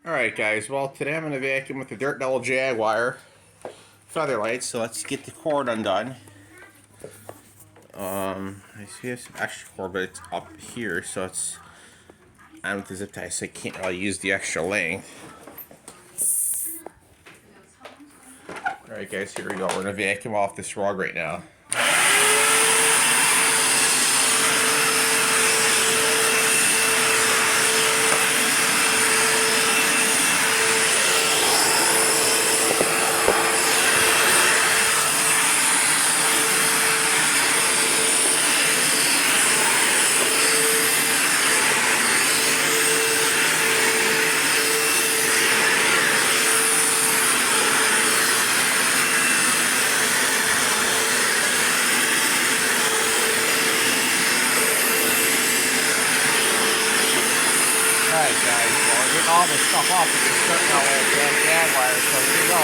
Alright guys, well today I'm going to vacuum with the Dirt Devil Jaguar featherlite, so let's get the cord undone. I see some extra cord, but it's up here, so it's on with the zip tie, so I can't really use the extra length. Alright guys, here we go. We're going to vacuum off this rug right now. Alright guys, well we're getting all this stuff off with this Dirt Devil Jaguar, so here we go.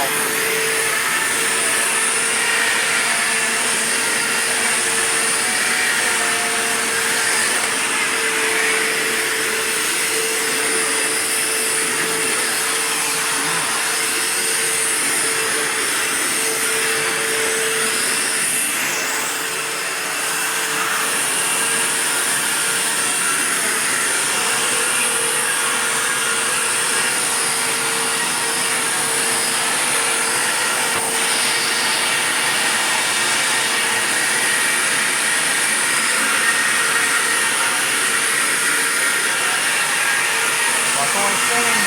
That's all I'm saying.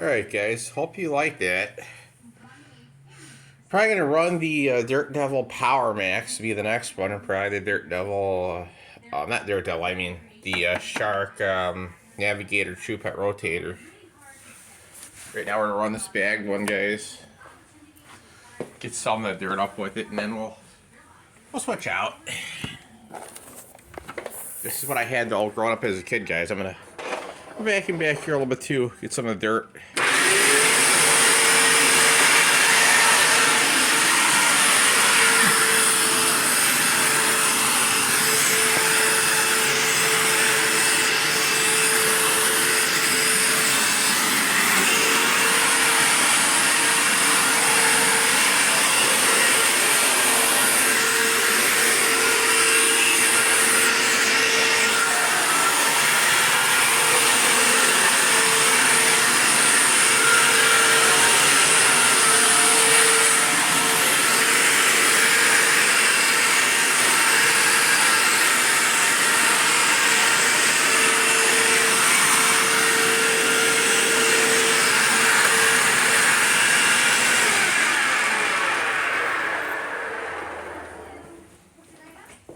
Alright guys, hope you like that. Probably going to run the Dirt Devil Power Max to be the next one, or probably the Dirt Devil, not Dirt Devil, I mean the Shark Navigator True Pet Rotator. Right now we're going to run this bag one, guys. Get some of the dirt up with it, and then we'll switch out. This is what I had though growing up as a kid, guys. I'm going to vacuum back here a little bit too, get some of the dirt.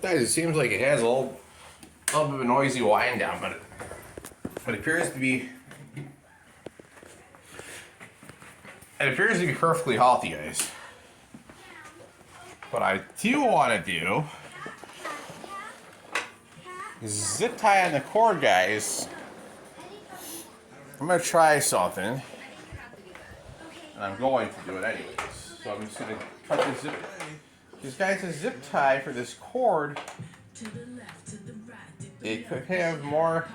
Guys, it seems like it has a little bit of a noisy wind down, but it appears to be perfectly healthy, guys. What I do want to do is zip tie on the cord, guys. I'm gonna try something, and I'm going to do it anyways. So I'm just gonna cut the zip. Because guys, a zip tie for this cord, it could have more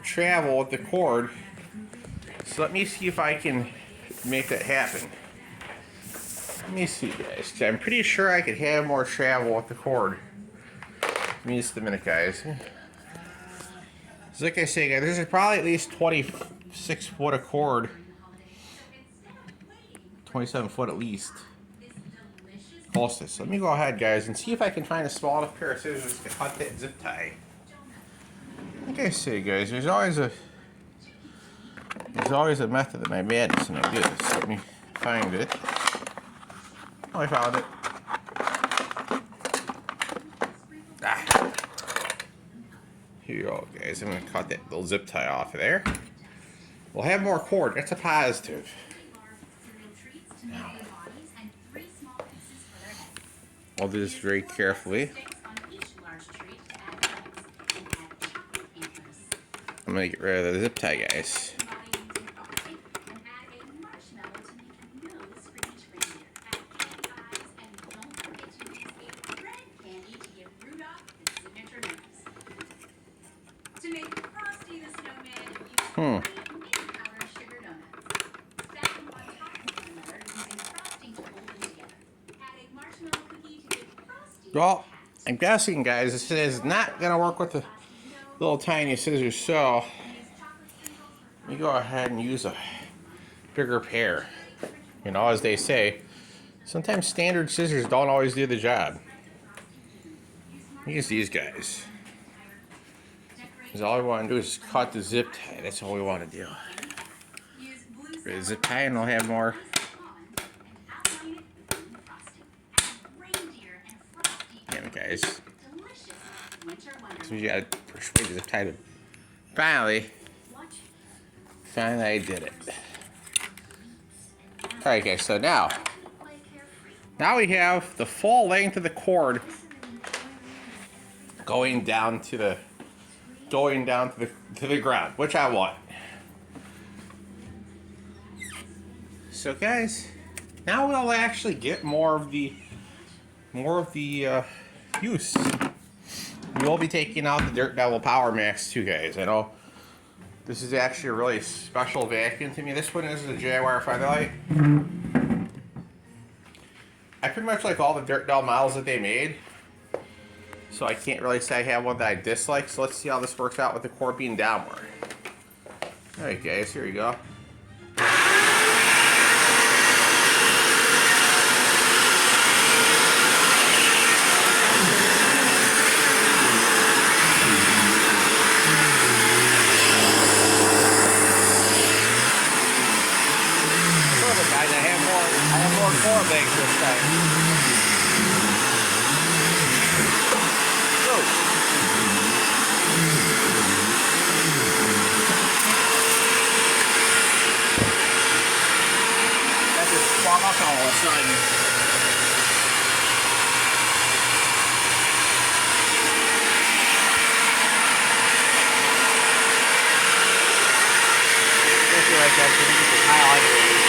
travel with the cord. So let me see if I can make that happen. Let me see, guys. I'm pretty sure I could have more travel with the cord. Give me just a minute, guys. So like I say, guys, there's probably at least 26 foot of cord. 27 foot at least. So let me go ahead, guys, and see if I can find a small enough pair of scissors to cut that zip tie. Like I say, guys, there's always a method of my madness, and I do this. Let me find it. Oh, I found it. Here you go, guys. I'm gonna cut that little zip tie off of there. We'll have more cord. That's a positive. Now, I'll do this very carefully. I'm gonna get rid of the zip tie, guys. Well, I'm guessing, guys, this is not gonna work with the little tiny scissors, so let me go ahead and use a bigger pair. You know, as they say, sometimes standard scissors don't always do the job. Use these guys. Because all we want to do is cut the zip tie. That's all we want to do. The zip tie, and I'll have more. Damn it, guys. So you gotta persuade the zip tie to. Finally, I did it. Alright, guys, so now we have the full length of the cord going down to the ground, which I want. So, guys, now we'll actually get more of the use. We will be taking out the Dirt Devil Power Max too, guys. I know this is actually a really special vacuum to me. This one is a Jaguar featherlite. I pretty much like all the Dirt Devil models that they made, so I can't really say I have one that I dislike. So let's see how this works out with the cord being downward. Alright, guys, here we go. Guys, I have more cord length this time. That just swung up all of a sudden. I feel like that's going to get the tile anyways.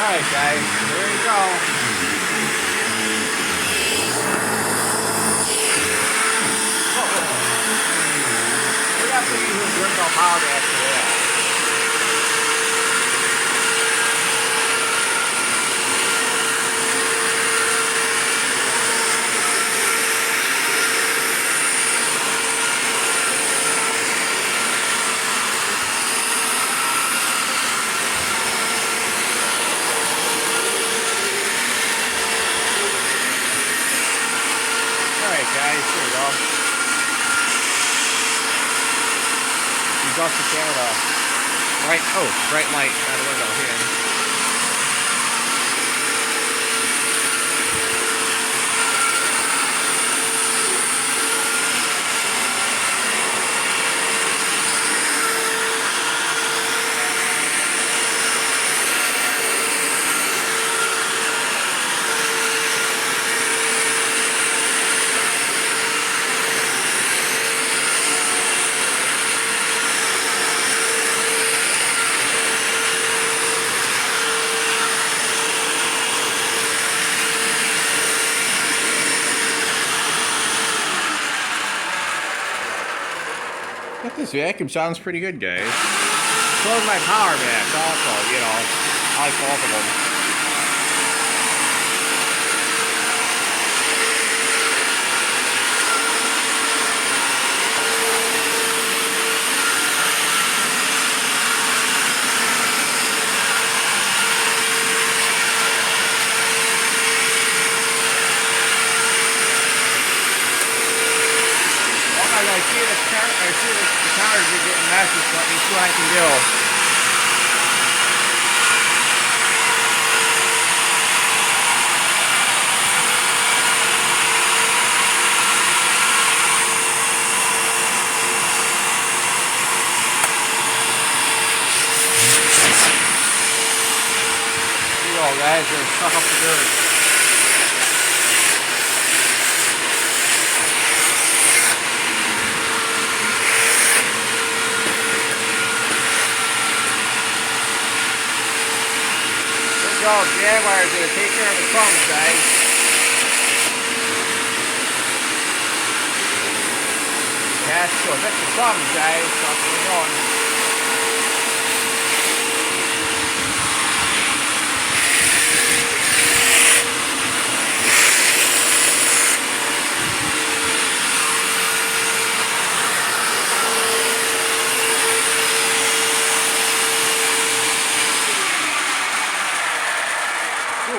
Alright, guys, here we go. We got to use this Dirt Devil Power Max for that. Guys, here we go. Exhaust the camera. Bright light out of the window here. But this vacuum sounds pretty good, guys. So does my power max also, you know. I like both of them. I see the tires are getting messy, so let me see what I can do. Here you go, guys. They're suck up the dirt. So, Jaguar is going to take care of the crumbs, guys. It has to evict the crumbs, guys. So that's where we're going.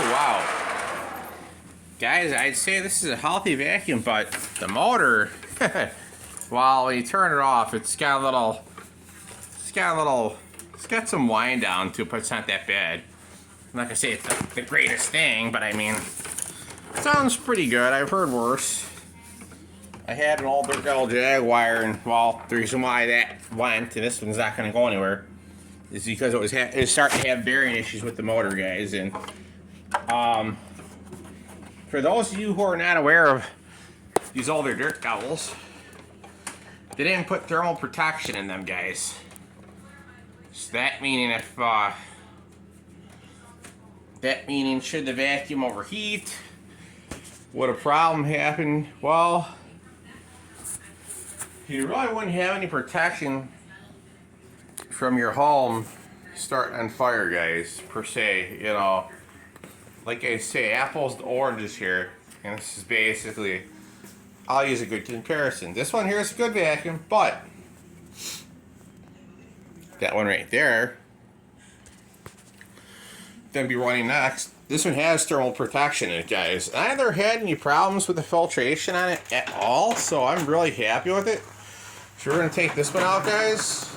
Wow. Guys, I'd say this is a healthy vacuum, but the motor, well, when you turn it off, it's got some wind down to it, but it's not that bad. I'm not gonna say it's the greatest thing, but I mean, it sounds pretty good. I've heard worse. I had an old Jaguar, and well, the reason why that went, and this one's not gonna go anywhere, is because it was starting to have bearing issues with the motor, guys, and for those of you who are not aware of these older dirt devils, they didn't put thermal protection in them, guys. So that meaning should the vacuum overheat, would a problem happen? Well, you really wouldn't have any protection from your home starting on fire, guys, per se, you know. Like I say, apples to oranges here, and this is basically, I'll use a good comparison. This one here is a good vacuum, but that one right there, gonna be running next. This one has thermal protection in it, guys. I never had any problems with the filtration on it at all, so I'm really happy with it. So we're gonna take this one out, guys.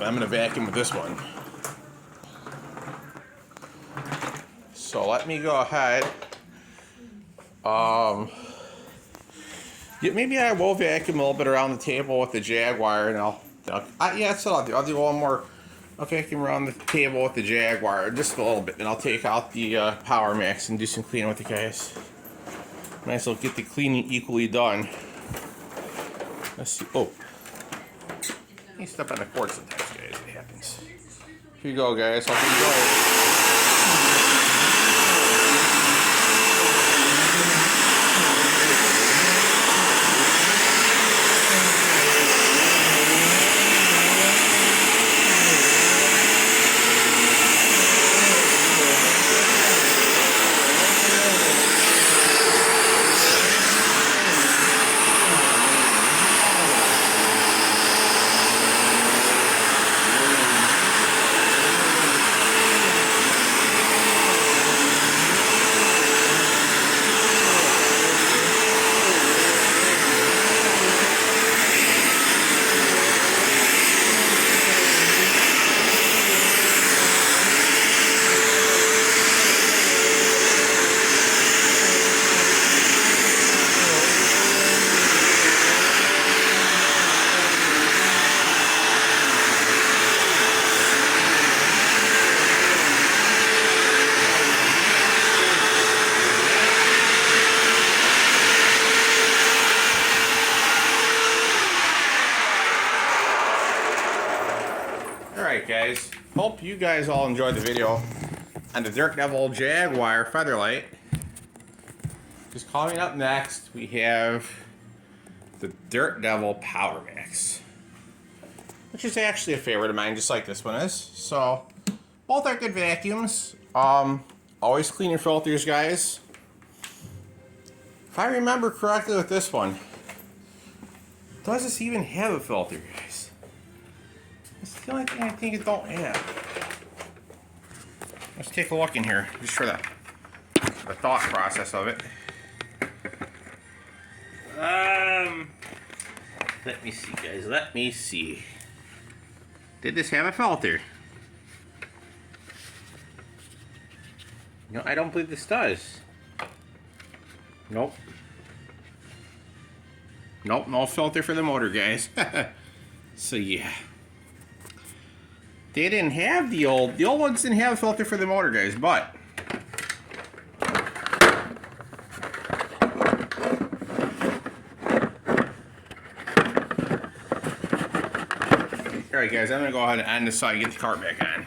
I'm going to vacuum with this one. So let me go ahead. Yeah, maybe I will vacuum a little bit around the table with the Jaguar, and yeah, that's what I'll do. I'll do one more. I'll vacuum around the table with the Jaguar just a little bit, and I'll take out the Power Max and do some cleaning with the guys. Might as well get the cleaning equally done. Let's see. Oh. You step on the cord sometimes, guys. It happens. Here you go, guys. Hope you enjoy. Alright guys, hope you guys all enjoyed the video on the Dirt Devil Jaguar featherlight. Just coming up next, we have the Dirt Devil Power Max, which is actually a favorite of mine, just like this one is. So, both are good vacuums. Always clean your filters, guys. If I remember correctly with this one, does this even have a filter, guys? It's the only thing I think it don't have. Let's take a look in here, just for the thought process of it. Let me see, guys. Let me see. Did this have a filter? No, I don't believe this does. Nope. Nope, no filter for the motor, guys. So yeah. They didn't have the old ones didn't have a filter for the motor, guys, but alright guys, I'm gonna go ahead and end this so I can get the cart back on.